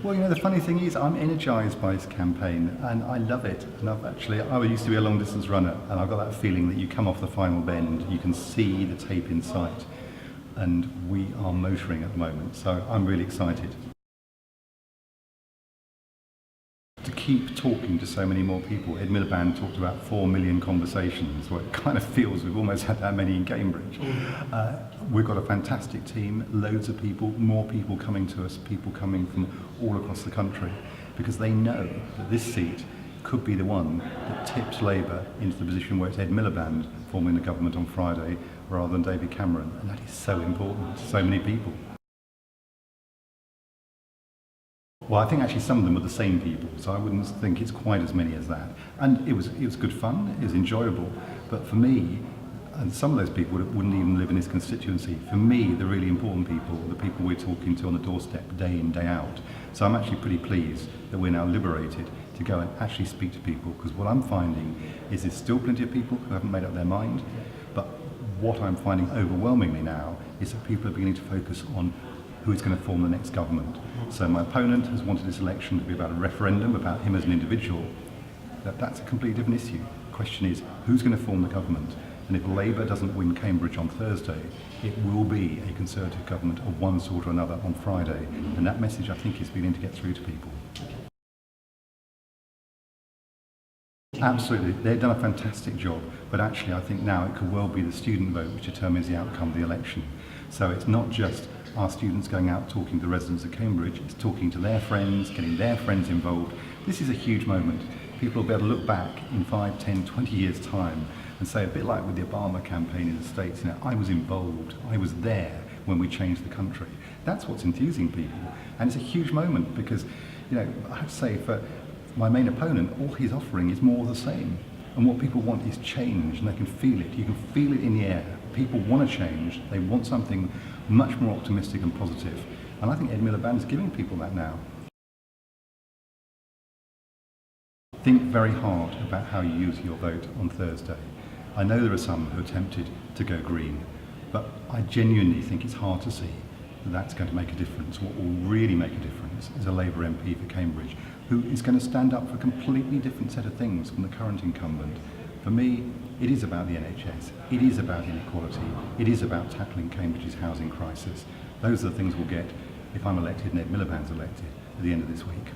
Well, the funny thing is I'm energised by this campaign and I love it. And I used to be a long distance runner and I've got that feeling that you come off the final bend, you can see the tape in sight, and we are motoring at the moment, so I'm really excited to keep talking to so many more people. Ed Miliband talked about 4 million conversations. Well, it kind of feels we've almost had that many in Cambridge. We've got a fantastic team, loads of people, more people coming to us, people coming from all across the country, because they know that this seat could be the one that tips Labour into the position where it's Ed Miliband forming the government on Friday rather than David Cameron, and that is so important to so many people. Well, I think actually some of them are the same people, so I wouldn't think it's quite as many as that. And it was good fun, it was enjoyable, but for me, and some of those people wouldn't even live in this constituency, for me, the really important people are the people we're talking to on the doorstep day in, day out. So I'm actually pretty pleased that we're now liberated to go and actually speak to people, because what I'm finding is there's still plenty of people who haven't made up their mind, but what I'm finding overwhelmingly now is that people are beginning to focus on who is going to form the next government. So my opponent has wanted this election to be about a referendum, about him as an individual. That's a completely different issue. The question is, who's going to form the government? And if Labour doesn't win Cambridge on Thursday, it will be a Conservative government of one sort or another on Friday. And that message, I think, is beginning to get through to people. Absolutely, they've done a fantastic job, but actually I think now it could well be the student vote which determines the outcome of the election. So it's not just our students going out talking to the residents of Cambridge, it's talking to their friends, getting their friends involved. This is a huge moment. People will be able to look back in 5, 10, 20 years' time and say, a bit like with the Obama campaign in the States, I was involved, I was there when we changed the country. That's what's enthusing people, and it's a huge moment because, I have to say, for my main opponent, all he's offering is more of the same. And what people want is change, and they can feel it. You can feel it in the air. People want to change. They want something much more optimistic and positive. And I think Ed Miliband is giving people that now. Think very hard about how you use your vote on Thursday. I know there are some who are tempted to go green, but I genuinely think it's hard to see that that's going to make a difference. What will really make a difference is a Labour MP for Cambridge who is going to stand up for a completely different set of things from the current incumbent. For me, it is about the NHS, it is about inequality, it is about tackling Cambridge's housing crisis. Those are the things we'll get if I'm elected and Ed Miliband's elected at the end of this week.